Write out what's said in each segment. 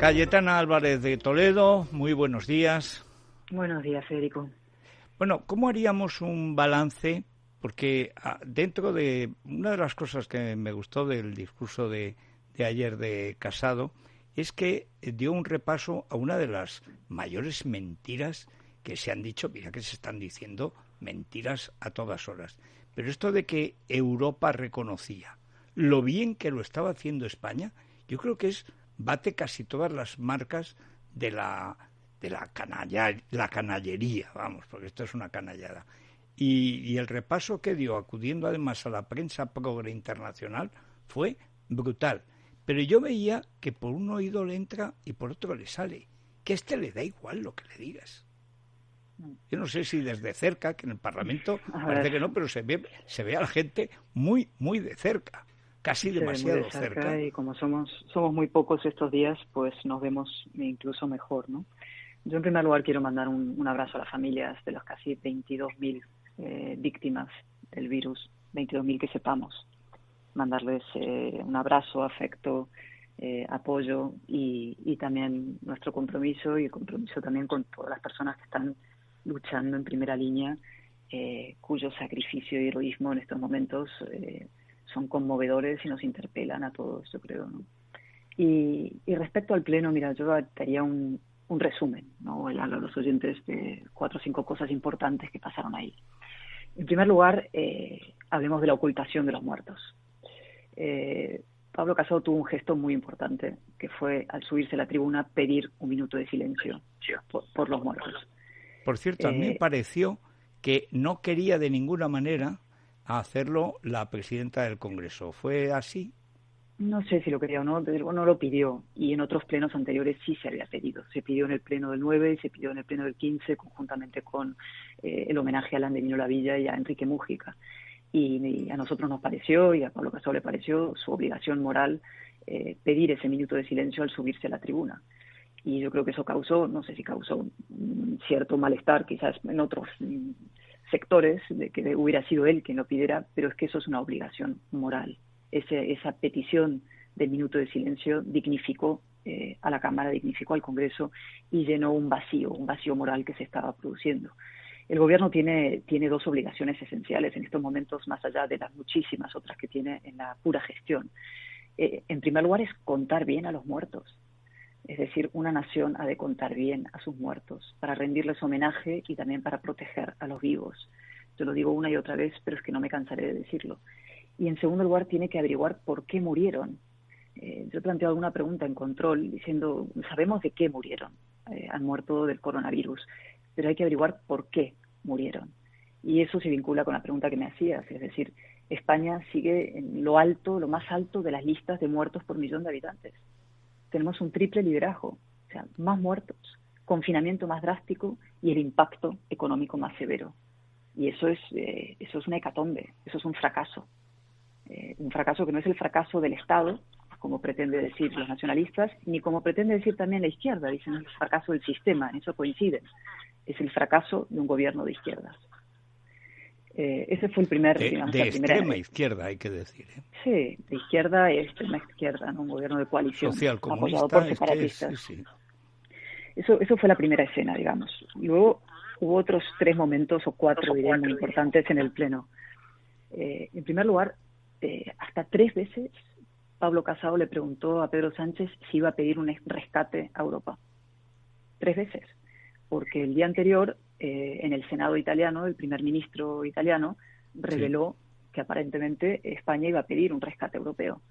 Cayetana Álvarez de Toledo, muy buenos días. Buenos días, Federico. Bueno, ¿cómo haríamos un balance? Porque dentro de una de las cosas que me gustó del discurso de ayer de Casado es que dio un repaso a una de las mayores mentiras que se han dicho. Mira que se están diciendo mentiras a todas horas. Pero esto de que Europa reconocía lo bien que lo estaba haciendo España, yo creo que bate casi todas las marcas de la canallería, vamos, porque esto es una canallada. Y el repaso que dio, acudiendo además a la prensa progre internacional, fue brutal. Pero yo veía que por un oído le entra y por otro le sale, que a este le da igual lo que le digas. Yo no sé si desde cerca, que en el Parlamento parece que no, pero se ve a la gente muy, muy de cerca, casi demasiado cerca. Y como somos muy pocos estos días, pues nos vemos incluso mejor, ¿no? Yo en primer lugar quiero mandar un abrazo a las familias de las casi 22.000 víctimas del virus, 22.000 que sepamos. Mandarles un abrazo, afecto, apoyo y también nuestro compromiso y el compromiso también con todas las personas que están luchando en primera línea, cuyo sacrificio y heroísmo en estos momentos son conmovedores y nos interpelan a todos, yo creo, ¿no? Y respecto al Pleno, mira, yo haría un resumen, ¿no? A los oyentes de 4 o 5 cosas importantes que pasaron ahí. En primer lugar, hablemos de la ocultación de los muertos. Pablo Casado tuvo un gesto muy importante, que fue al subirse a la tribuna pedir un minuto de silencio por los muertos. Por cierto, a mí me pareció que no quería de ninguna manera hacerlo la presidenta del Congreso. ¿Fue así? No sé si lo quería o no, desde luego no lo pidió, y en otros plenos anteriores sí se había pedido. Se pidió en el pleno del 9 y se pidió en el pleno del 15, conjuntamente con el homenaje a Alan de Vino Villa y a Enrique Mújica. Y a nosotros nos pareció, y a Pablo Casado le pareció, su obligación moral pedir ese minuto de silencio al subirse a la tribuna. Y yo creo que eso causó, no sé si causó cierto malestar quizás en otros sectores, de que hubiera sido él quien lo pidiera, pero es que eso es una obligación moral. Esa petición del minuto de silencio dignificó a la Cámara, dignificó al Congreso y llenó un vacío moral que se estaba produciendo. El gobierno tiene 2 obligaciones esenciales en estos momentos, más allá de las muchísimas otras que tiene en la pura gestión. En primer lugar es contar bien a los muertos. Es decir, una nación ha de contar bien a sus muertos para rendirles homenaje y también para proteger a los vivos. Yo lo digo una y otra vez, pero es que no me cansaré de decirlo. Y en segundo lugar tiene que averiguar por qué murieron. Yo he planteado alguna pregunta en control diciendo, sabemos de qué murieron, han muerto del coronavirus, pero hay que averiguar por qué murieron. Y eso se vincula con la pregunta que me hacías, es decir, España sigue en lo más alto de las listas de muertos por millón de habitantes. Tenemos un triple liderazgo, o sea, más muertos, confinamiento más drástico y el impacto económico más severo. Y eso es una hecatombe, eso es un fracaso que no es el fracaso del Estado, como pretende decir los nacionalistas, ni como pretende decir también la izquierda, dicen el fracaso del sistema, en eso coinciden, es el fracaso de un gobierno de izquierdas. Ese fue el primer, digamos, de extrema izquierda, hay que decir, ¿eh? Sí, de izquierda y extrema izquierda, ¿no? Un gobierno de coalición apoyado por separatistas. Sí. Eso fue la primera escena, digamos. Luego hubo otros 3 momentos o 4, diría, muy importantes en el Pleno. En primer lugar, hasta 3 veces Pablo Casado le preguntó a Pedro Sánchez si iba a pedir un rescate a Europa. 3 veces. Porque el día anterior, en el Senado italiano, el primer ministro italiano reveló que aparentemente España iba a pedir un rescate europeo.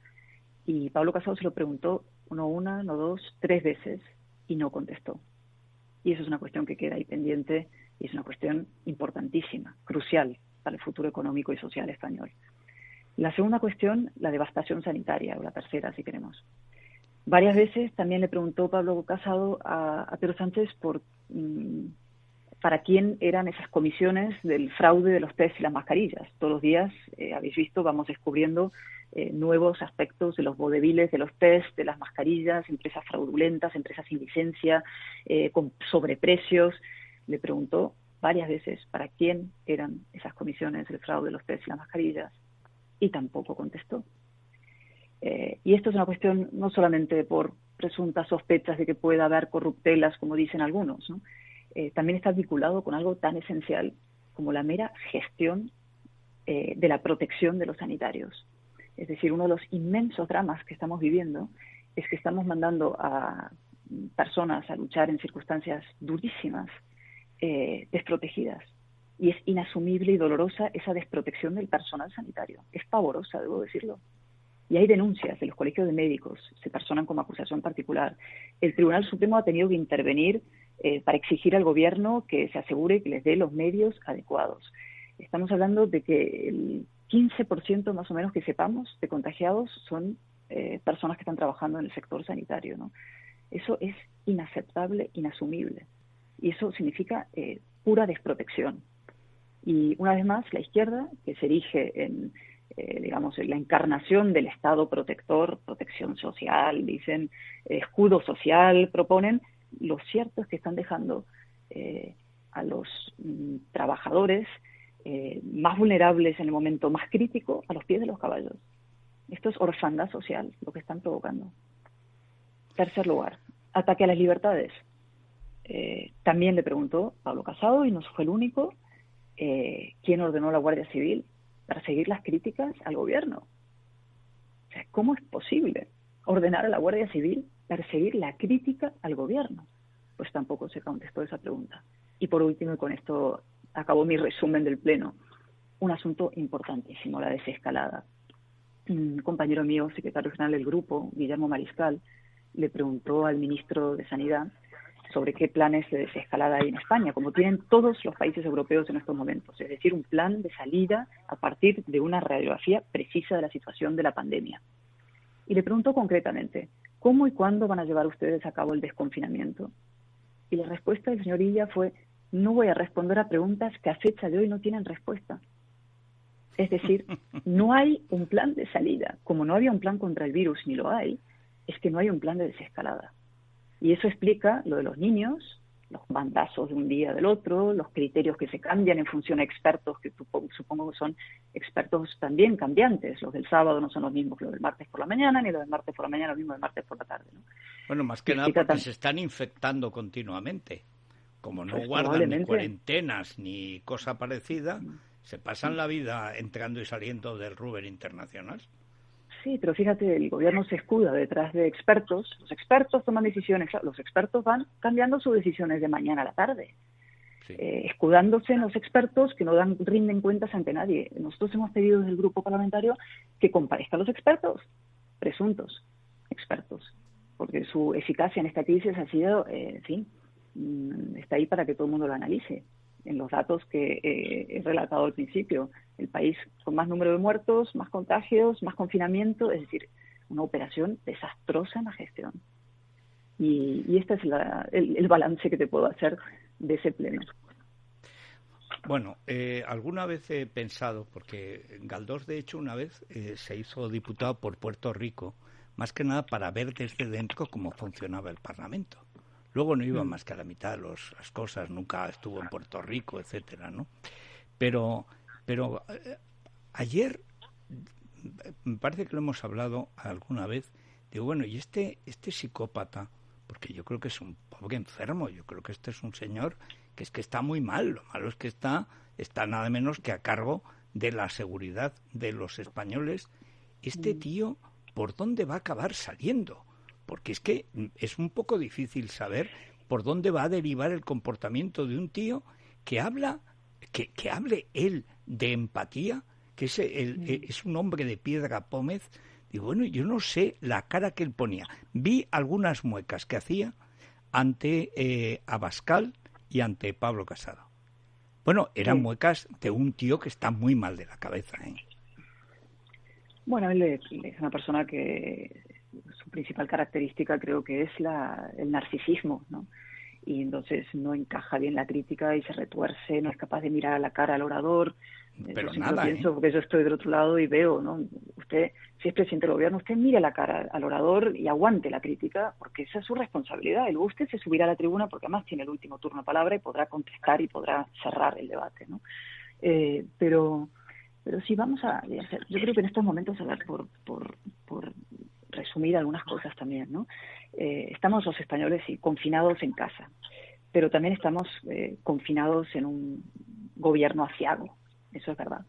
Y Pablo Casado se lo preguntó no 1, no 2, 3 veces y no contestó. Y eso es una cuestión que queda ahí pendiente y es una cuestión importantísima, crucial para el futuro económico y social español. La segunda cuestión, la devastación sanitaria, o la tercera, si queremos. Varias veces también le preguntó Pablo Casado a Pedro Sánchez para quién eran esas comisiones del fraude de los test y las mascarillas. Todos los días, habéis visto, vamos descubriendo nuevos aspectos de los vodeviles, de los test, de las mascarillas, empresas fraudulentas, empresas sin licencia, con sobreprecios. Le preguntó varias veces para quién eran esas comisiones del fraude de los test y las mascarillas y tampoco contestó. Y esto es una cuestión no solamente por presuntas sospechas de que pueda haber corruptelas, como dicen algunos, ¿no? También está vinculado con algo tan esencial como la mera gestión de la protección de los sanitarios. Es decir, uno de los inmensos dramas que estamos viviendo es que estamos mandando a personas a luchar en circunstancias durísimas, desprotegidas. Y es inasumible y dolorosa esa desprotección del personal sanitario. Es pavorosa, debo decirlo. Y hay denuncias de los colegios de médicos, se personan como acusación particular. El Tribunal Supremo ha tenido que intervenir para exigir al gobierno que se asegure que les dé los medios adecuados. Estamos hablando de que el 15% más o menos que sepamos de contagiados son personas que están trabajando en el sector sanitario, ¿no? Eso es inaceptable, inasumible. Y eso significa pura desprotección. Y una vez más, la izquierda, que se erige en, digamos, en la encarnación del Estado protector, protección social, dicen, escudo social, proponen, lo cierto es que están dejando a los trabajadores más vulnerables en el momento más crítico a los pies de los caballos. Esto es orfandad social, lo que están provocando. Tercer lugar, ataque a las libertades. También le preguntó Pablo Casado, y no fue el único, quién ordenó a la Guardia Civil perseguir las críticas al gobierno. O sea, ¿cómo es posible ordenar a la Guardia Civil perseguir la crítica al gobierno? Pues tampoco se contestó esa pregunta. Y por último, y con esto acabó mi resumen del Pleno, un asunto importantísimo, la desescalada. Un compañero mío, secretario general del grupo, Guillermo Mariscal, le preguntó al ministro de Sanidad sobre qué planes de desescalada hay en España, como tienen todos los países europeos en estos momentos, es decir, un plan de salida a partir de una radiografía precisa de la situación de la pandemia. Y le preguntó concretamente, ¿cómo y cuándo van a llevar ustedes a cabo el desconfinamiento? Y la respuesta del señor Illa fue, no voy a responder a preguntas que a fecha de hoy no tienen respuesta. Es decir, no hay un plan de salida. Como no había un plan contra el virus, ni lo hay, es que no hay un plan de desescalada. Y eso explica lo de los niños, los bandazos de un día del otro, los criterios que se cambian en función a expertos, que supongo que son expertos también cambiantes. Los del sábado no son los mismos que los del martes por la mañana, ni los del martes por la mañana los mismos del martes por la tarde, ¿no? Bueno, más que nada porque se están infectando continuamente. Como no guardan ni cuarentenas ni cosa parecida, se pasan la vida entrando y saliendo del Ruber Internacional. Sí, pero fíjate, el gobierno se escuda detrás de expertos. Los expertos toman decisiones, los expertos van cambiando sus decisiones de mañana a la tarde, sí. Escudándose en los expertos que no rinden cuentas ante nadie. Nosotros hemos pedido desde el grupo parlamentario que comparezcan los expertos, presuntos expertos, porque su eficacia en esta crisis ha sido, en fin, está ahí para que todo el mundo lo analice. En los datos que he relatado al principio, el país con más número de muertos, más contagios, más confinamiento, es decir, una operación desastrosa en la gestión. Y este es el balance que te puedo hacer de ese pleno. Bueno, alguna vez he pensado, porque Galdós, de hecho, una vez se hizo diputado por Puerto Rico, más que nada para ver desde dentro cómo funcionaba el Parlamento. Luego no iba más que a la mitad de las cosas, nunca estuvo en Puerto Rico, etcétera, ¿no? Pero ayer, me parece que lo hemos hablado alguna vez, digo, bueno, y este psicópata, porque yo creo que es un pobre enfermo, yo creo que este es un señor que es que está muy mal, lo malo es que está nada menos que a cargo de la seguridad de los españoles. Este tío, ¿por dónde va a acabar saliendo? Porque es que es un poco difícil saber por dónde va a derivar el comportamiento de un tío que habla, que hable él de empatía, que es un hombre de piedra pómez. Digo, bueno, yo no sé la cara que él ponía. Vi algunas muecas que hacía ante Abascal y ante Pablo Casado. Bueno, eran muecas de un tío que está muy mal de la cabeza, ¿eh? Bueno, él es una persona que su principal característica creo que es el narcisismo, ¿no? Y entonces no encaja bien la crítica y se retuerce, no es capaz de mirar a la cara al orador. Pero yo nada, pienso, porque yo estoy del otro lado y veo, ¿no? Usted, si es presidente del gobierno, usted mire la cara al orador y aguante la crítica, porque esa es su responsabilidad. Y luego usted se subirá a la tribuna porque además tiene el último turno de palabra y podrá contestar y podrá cerrar el debate, ¿no? Pero Pero sí vamos a hacer, yo creo que en estos momentos, a ver, por resumir algunas cosas también, ¿no? Estamos los españoles sí, confinados en casa, pero también estamos confinados en un gobierno aciago, eso es verdad.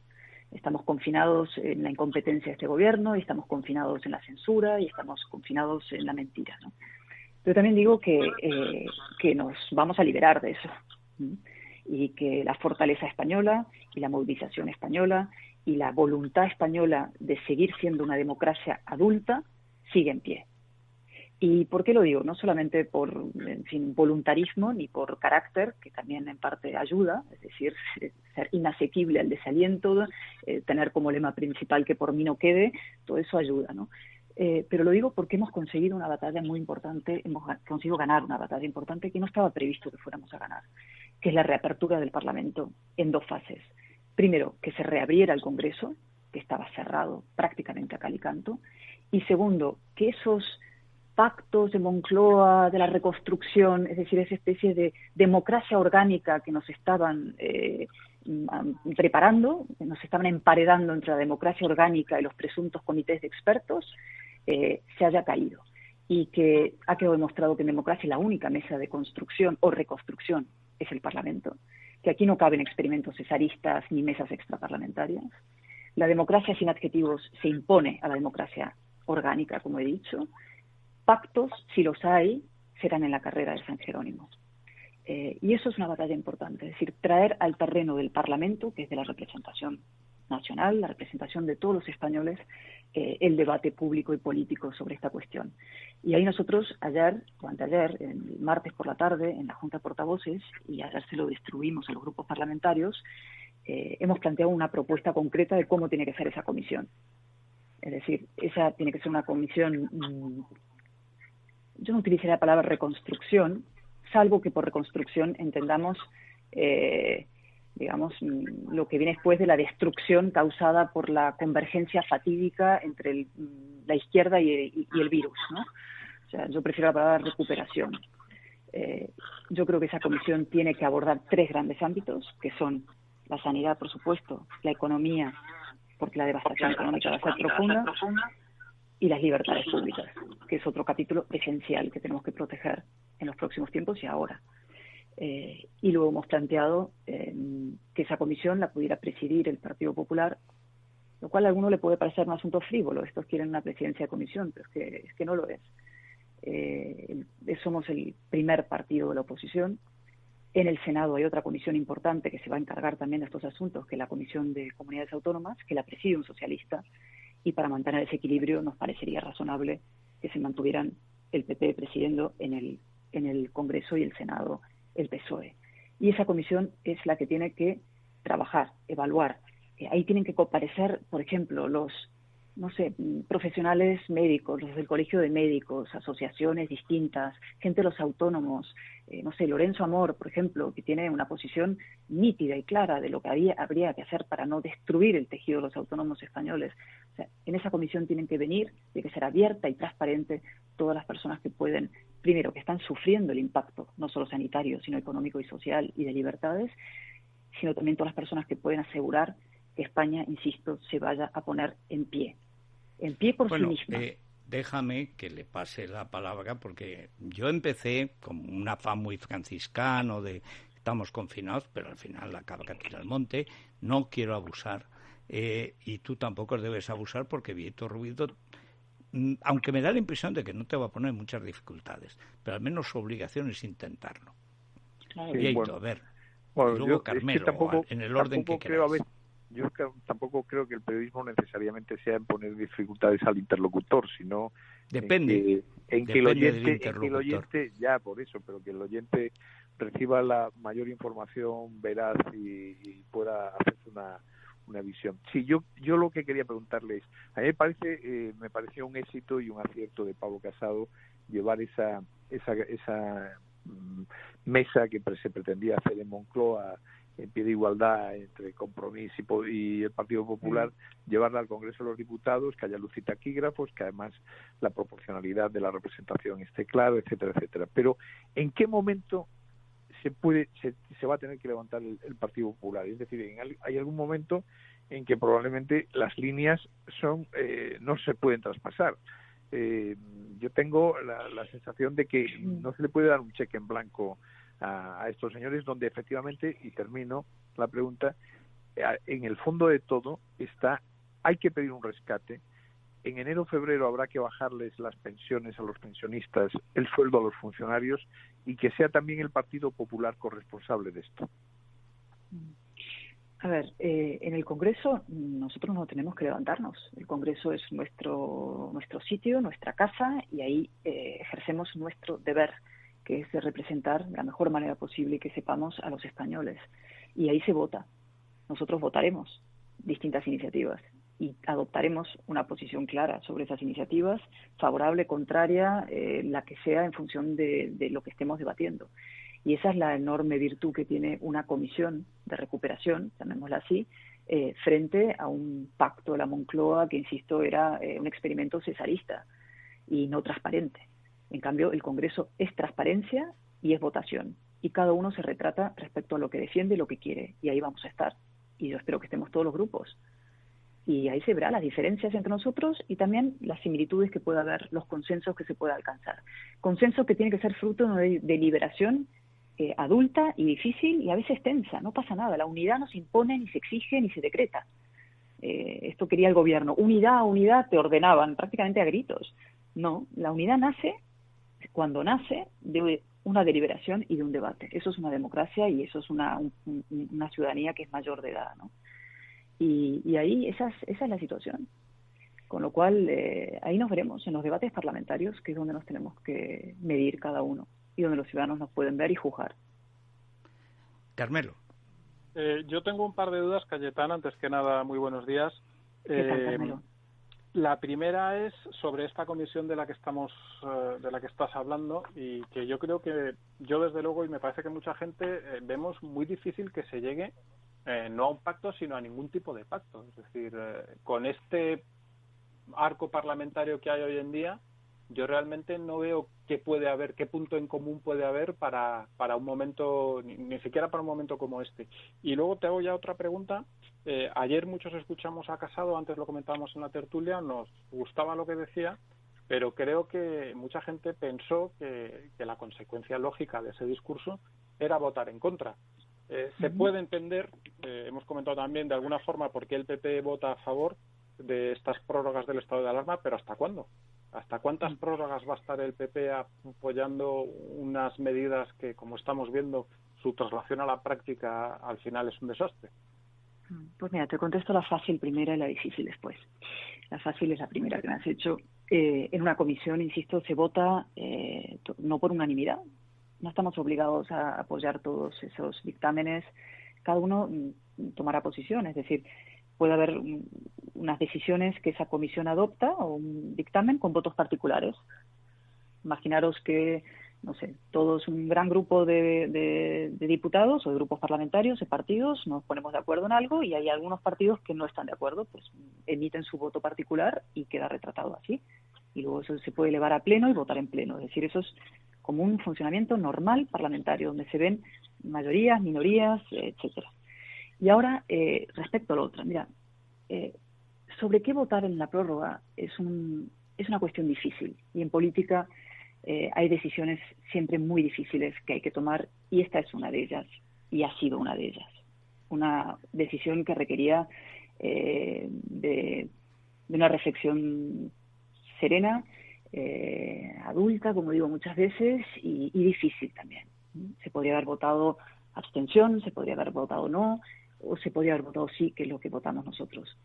Estamos confinados en la incompetencia de este gobierno, y estamos confinados en la censura, y estamos confinados en la mentira, ¿no? Pero también digo que nos vamos a liberar de eso, ¿sí? Y que la fortaleza española y la movilización española y la voluntad española de seguir siendo una democracia adulta sigue en pie. ¿Y por qué lo digo? No solamente por, en fin, voluntarismo ni por carácter, que también en parte ayuda, es decir, ser inasequible al desaliento, tener como lema principal que por mí no quede, todo eso ayuda, ¿no? Pero lo digo porque hemos conseguido una batalla muy importante, hemos conseguido ganar una batalla importante que no estaba previsto que fuéramos a ganar, que es la reapertura del Parlamento en 2 fases. Primero, que se reabriera el Congreso, que estaba cerrado prácticamente a cal y canto, y segundo, que esos pactos de Moncloa, de la reconstrucción, es decir, esa especie de democracia orgánica que nos estaban preparando, que nos estaban emparedando entre la democracia orgánica y los presuntos comités de expertos, se haya caído. Y que ha quedado demostrado que en democracia la única mesa de construcción o reconstrucción es el Parlamento, que aquí no caben experimentos cesaristas ni mesas extraparlamentarias. La democracia sin adjetivos se impone a la democracia orgánica, como he dicho. Pactos, si los hay, serán en la carrera de San Jerónimo. Y eso es una batalla importante, es decir, traer al terreno del Parlamento, que es de la representación nacional, la representación de todos los españoles, el debate público y político sobre esta cuestión. Y ahí nosotros ayer, o anteayer, el martes por la tarde, en la Junta de Portavoces, y ayer se lo distribuimos a los grupos parlamentarios, hemos planteado una propuesta concreta de cómo tiene que ser esa comisión. Es decir, esa tiene que ser una comisión, yo no utilizaría la palabra reconstrucción, salvo que por reconstrucción entendamos, digamos, lo que viene después de la destrucción causada por la convergencia fatídica entre la izquierda y el virus, ¿no? O sea, yo prefiero la palabra recuperación. Yo creo que esa comisión tiene que abordar 3 grandes ámbitos, que son la sanidad, por supuesto, la economía, porque la devastación económica va a ser profunda, y las libertades públicas, que es otro capítulo esencial que tenemos que proteger en los próximos tiempos y ahora. Y luego hemos planteado que esa comisión la pudiera presidir el Partido Popular, lo cual a alguno le puede parecer un asunto frívolo. Estos quieren una presidencia de comisión, pero es que no lo es. Somos el primer partido de la oposición. En el Senado hay otra comisión importante que se va a encargar también de estos asuntos, que es la Comisión de Comunidades Autónomas, que la preside un socialista, y para mantener ese equilibrio nos parecería razonable que se mantuvieran el PP presidiendo en el Congreso y el Senado el PSOE. Y esa comisión es la que tiene que trabajar, evaluar. Ahí tienen que comparecer, por ejemplo, los, no sé, profesionales médicos, los del Colegio de Médicos, asociaciones distintas, gente de los autónomos, no sé, Lorenzo Amor, por ejemplo, que tiene una posición nítida y clara de lo que habría que hacer para no destruir el tejido de los autónomos españoles. O sea, en esa comisión tienen que venir, tiene que ser abierta y transparente todas las personas que pueden, primero, que están sufriendo el impacto, no solo sanitario, sino económico y social y de libertades, sino también todas las personas que pueden asegurar que España, insisto, se vaya a poner en pie por sí misma. Déjame que le pase la palabra, porque yo empecé con un afán muy franciscano de estamos confinados, pero al final la cabra tira al monte, no quiero abusar, y tú tampoco debes abusar, porque Vieto Ruido, aunque me da la impresión de que no te va a poner muchas dificultades, pero al menos su obligación es intentarlo. Claro. Vieto, bueno, a ver, bueno, y luego yo, Carmelo, es que tampoco, en el orden que queráis. Yo tampoco creo que el periodismo necesariamente sea en poner dificultades al interlocutor, sino Depende que el oyente, ya por eso, pero que el oyente reciba la mayor información veraz y pueda hacerse una visión. Sí, yo lo que quería preguntarle es, a mí me pareció un éxito y un acierto de Pablo Casado llevar esa mesa que se pretendía hacer en Moncloa en pie de igualdad entre Compromís y el Partido Popular, llevarla al Congreso de los Diputados, que haya luz y taquígrafos, que además la proporcionalidad de la representación esté claro, etcétera, etcétera. Pero ¿en qué momento se va a tener que levantar el Partido Popular? Es decir, ¿hay algún momento en que probablemente las líneas son no se pueden traspasar. Yo tengo la sensación de que no se le puede dar un cheque en blanco a estos señores, donde efectivamente, y termino la pregunta, en el fondo de todo está, hay que pedir un rescate. En enero o febrero habrá que bajarles las pensiones a los pensionistas, el sueldo a los funcionarios, y que sea también el Partido Popular corresponsable de esto. A ver, en el Congreso nosotros no tenemos que levantarnos. El Congreso es nuestro sitio, nuestra casa, y ahí ejercemos nuestro deber, que es de representar de la mejor manera posible y que sepamos a los españoles. Y ahí se vota. Nosotros votaremos distintas iniciativas y adoptaremos una posición clara sobre esas iniciativas, favorable, contraria, la que sea en función de lo que estemos debatiendo. Y esa es la enorme virtud que tiene una comisión de recuperación, llamémosla así, frente a un pacto de la Moncloa que, insisto, era un experimento cesarista y no transparente. En cambio, el Congreso es transparencia y es votación. Y cada uno se retrata respecto a lo que defiende y lo que quiere. Y ahí vamos a estar. Y yo espero que estemos todos los grupos. Y ahí se verán las diferencias entre nosotros y también las similitudes que pueda haber, los consensos que se pueda alcanzar. Consenso que tiene que ser fruto de una deliberación adulta y difícil y a veces tensa. No pasa nada. La unidad no se impone, ni se exige, ni se decreta. Esto quería el gobierno. Unidad, te ordenaban prácticamente a gritos. No, la unidad nace cuando nace de una deliberación y de un debate. Eso es una democracia y eso es una ciudadanía que es mayor de edad, ¿no? Y ahí esa es la situación. Con lo cual, ahí nos veremos en los debates parlamentarios, que es donde nos tenemos que medir cada uno y donde los ciudadanos nos pueden ver y juzgar. Carmelo. Yo tengo un par de dudas, Cayetana. Antes que nada, muy buenos días. ¿Qué tal, Carmelo? La primera es sobre esta comisión de la que estás hablando, y que yo creo que yo desde luego, y me parece que mucha gente, vemos muy difícil que se llegue no a un pacto, sino a ningún tipo de pacto. Es decir, con este arco parlamentario que hay hoy en día, yo realmente no veo qué punto en común puede haber para un momento, ni siquiera para un momento como este. Y luego te hago ya otra pregunta. Ayer muchos escuchamos a Casado, antes lo comentábamos en la tertulia, nos gustaba lo que decía, pero creo que mucha gente pensó que la consecuencia lógica de ese discurso era votar en contra. Se puede entender, hemos comentado también de alguna forma por qué el PP vota a favor de estas prórrogas del estado de alarma, pero ¿hasta cuándo? ¿Hasta cuántas prórrogas va a estar el PP apoyando unas medidas que, como estamos viendo, su traslación a la práctica al final es un desastre? Pues mira, te contesto la fácil primera y la difícil después. La fácil es la primera que me has hecho. En una comisión, insisto, se vota no por unanimidad. No estamos obligados a apoyar todos esos dictámenes. Cada uno tomará posición, es decir, puede haber unas decisiones que esa comisión adopta o un dictamen con votos particulares. Imaginaros que, no sé, todos un gran grupo de diputados o de grupos parlamentarios, de partidos, nos ponemos de acuerdo en algo y hay algunos partidos que no están de acuerdo, pues emiten su voto particular y queda retratado así. Y luego eso se puede elevar a pleno y votar en pleno. Es decir, eso es como un funcionamiento normal parlamentario, donde se ven mayorías, minorías, etcétera. Y ahora, respecto a lo otro, mira, sobre qué votar en la prórroga es una cuestión difícil. Y en política hay decisiones siempre muy difíciles que hay que tomar, y esta es una de ellas, y ha sido una de ellas. Una decisión que requería de una reflexión serena, adulta, como digo muchas veces, y difícil también. Se podría haber votado abstención, se podría haber votado no, o se podría haber votado sí, que es lo que votamos nosotros.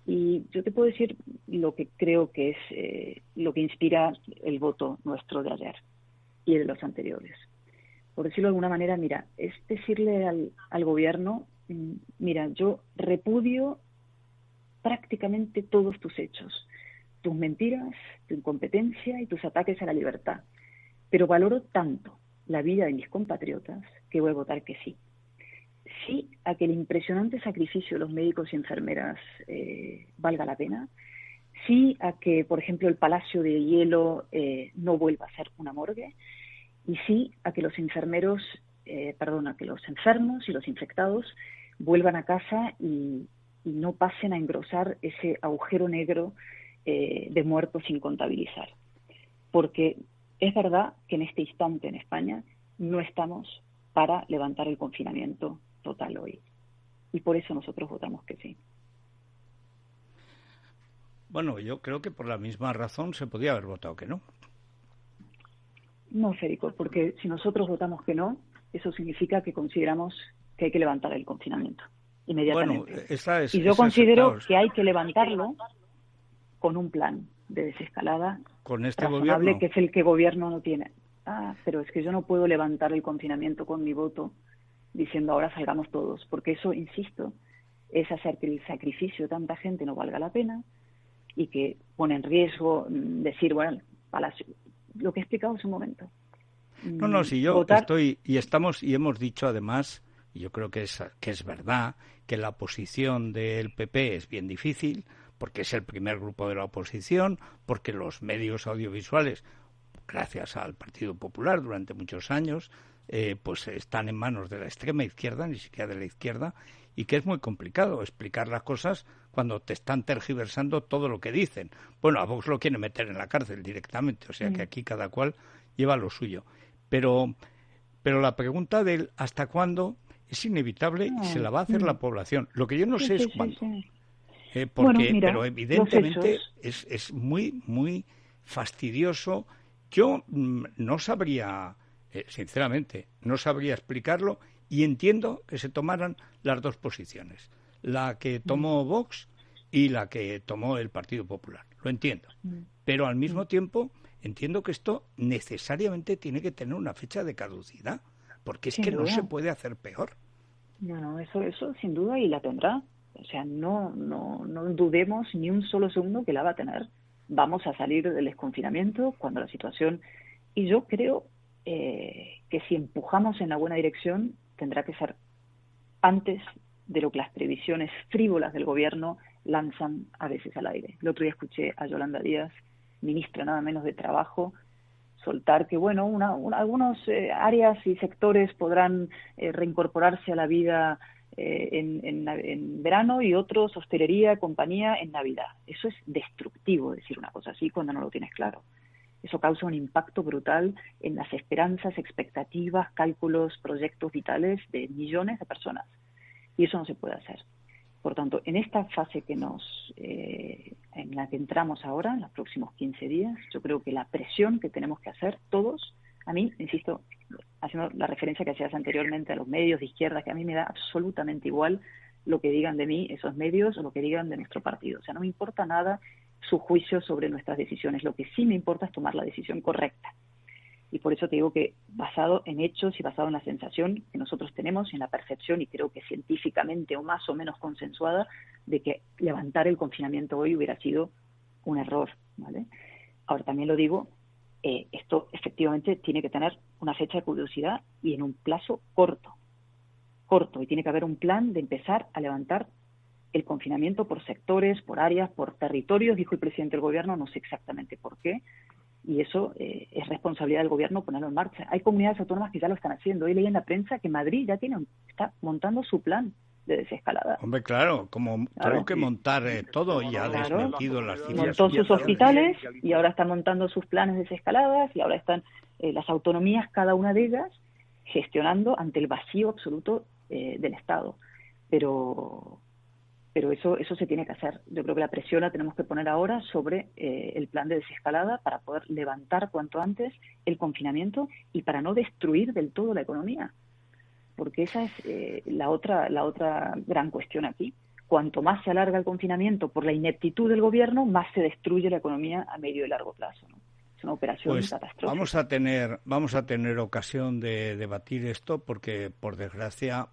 Y yo te puedo decir lo que creo que es lo que inspira el voto nuestro de ayer y de los anteriores. Por decirlo de alguna manera, mira, es decirle al gobierno, mira, yo repudio prácticamente todos tus hechos, tus mentiras, tu incompetencia y tus ataques a la libertad, pero valoro tanto la vida de mis compatriotas que voy a votar que sí. Sí a que el impresionante sacrificio de los médicos y enfermeras valga la pena. Sí a que, por ejemplo, el Palacio de Hielo no vuelva a ser una morgue. Y sí a que los a que los enfermos y los infectados vuelvan a casa y y no pasen a engrosar ese agujero negro de muertos sin contabilizar. Porque es verdad que en este instante en España no estamos para levantar el confinamiento total hoy. Y por eso nosotros votamos que sí. Bueno, yo creo que por la misma razón se podía haber votado que no. No, Federico, porque si nosotros votamos que no, eso significa que consideramos que hay que levantar el confinamiento inmediatamente. Bueno, y yo considero que hay que levantarlo con un plan de desescalada con este razonable, gobierno, que es el que el gobierno no tiene. Pero es que yo no puedo levantar el confinamiento con mi voto diciendo ahora salgamos todos, porque eso, insisto, es hacer que el sacrificio de tanta gente no valga la pena y que pone en riesgo decir, bueno, lo que he explicado hace un momento. No, si yo estoy y estamos y hemos dicho además, y yo creo que es verdad, que la posición del PP es bien difícil, porque es el primer grupo de la oposición, porque los medios audiovisuales, gracias al Partido Popular durante muchos años, pues están en manos de la extrema izquierda, ni siquiera de la izquierda, y que es muy complicado explicar las cosas cuando te están tergiversando todo lo que dicen. Bueno, a Vox lo quieren meter en la cárcel directamente, o sea que aquí cada cual lleva lo suyo. Pero la pregunta del ¿hasta cuándo? Es inevitable y se la va a hacer la población. Lo que yo no sé es cuándo. Pero evidentemente es muy, muy fastidioso. Yo no sabría, sinceramente, no sabría explicarlo y entiendo que se tomaran las dos posiciones, la que tomó Vox y la que tomó el Partido Popular. Lo entiendo. Pero al mismo tiempo entiendo que esto necesariamente tiene que tener una fecha de caducidad, porque es que no se puede hacer peor. No, eso sin duda y la tendrá. O sea, no dudemos ni un solo segundo que la va a tener. Vamos a salir del desconfinamiento cuando la situación... Y yo creo que si empujamos en la buena dirección, tendrá que ser antes de lo que las previsiones frívolas del gobierno lanzan a veces al aire. El otro día escuché a Yolanda Díaz, ministra nada menos de Trabajo, soltar que, bueno, algunos áreas y sectores podrán reincorporarse a la vida en verano y otros, hostelería, compañía, en Navidad. Eso es destructivo decir una cosa así cuando no lo tienes claro. Eso causa un impacto brutal en las esperanzas, expectativas, cálculos, proyectos vitales de millones de personas. Y eso no se puede hacer. Por tanto, en esta fase en la que entramos ahora, en los próximos 15 días, yo creo que la presión que tenemos que hacer todos, a mí, insisto, haciendo la referencia que hacías anteriormente a los medios de izquierda, que a mí me da absolutamente igual lo que digan de mí esos medios o lo que digan de nuestro partido. O sea, no me importa nada su juicio sobre nuestras decisiones. Lo que sí me importa es tomar la decisión correcta. Y por eso te digo que basado en hechos y basado en la sensación que nosotros tenemos, en la percepción, y creo que científicamente o más o menos consensuada, de que levantar el confinamiento hoy hubiera sido un error, ¿vale? Ahora también lo digo, esto efectivamente tiene que tener una fecha de caducidad y en un plazo corto, y tiene que haber un plan de empezar a levantar el confinamiento por sectores, por áreas, por territorios, dijo el presidente del gobierno, no sé exactamente por qué, y eso es responsabilidad del gobierno ponerlo en marcha. Hay comunidades autónomas que ya lo están haciendo. Hoy leí en la prensa que Madrid ya está montando su plan de desescalada. Hombre, claro, tuvo que montar todo y ha desmentido las cifras. Montó sus hospitales y ahora está montando sus planes de desescaladas y ahora están las autonomías, cada una de ellas, gestionando ante el vacío absoluto del Estado. Pero eso se tiene que hacer. Yo creo que la presión la tenemos que poner ahora sobre el plan de desescalada para poder levantar cuanto antes el confinamiento y para no destruir del todo la economía. Porque esa es la otra gran cuestión aquí. Cuanto más se alarga el confinamiento por la ineptitud del gobierno, más se destruye la economía a medio y largo plazo, ¿no? Es una operación catastrófica. Vamos a tener ocasión de debatir esto porque, por desgracia,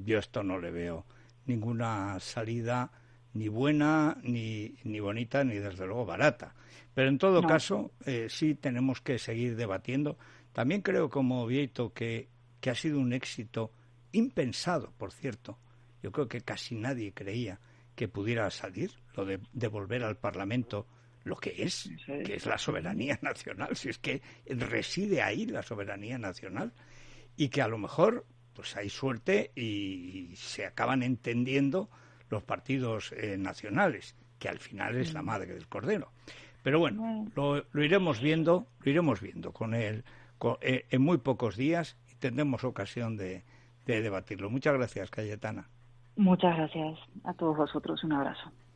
yo esto no le veo ninguna salida ni buena, ni bonita, ni desde luego barata. Pero en todo caso, sí tenemos que seguir debatiendo. También creo, como Vieito, que ha sido un éxito impensado, por cierto. Yo creo que casi nadie creía que pudiera salir lo de devolver al Parlamento lo que es la soberanía nacional, si es que reside ahí la soberanía nacional, y que a lo mejor pues hay suerte y se acaban entendiendo los partidos nacionales, que al final es la madre del cordero. Pero bueno, lo iremos viendo en muy pocos días y tendremos ocasión de debatirlo. Muchas gracias, Cayetana. Muchas gracias a todos vosotros. Un abrazo.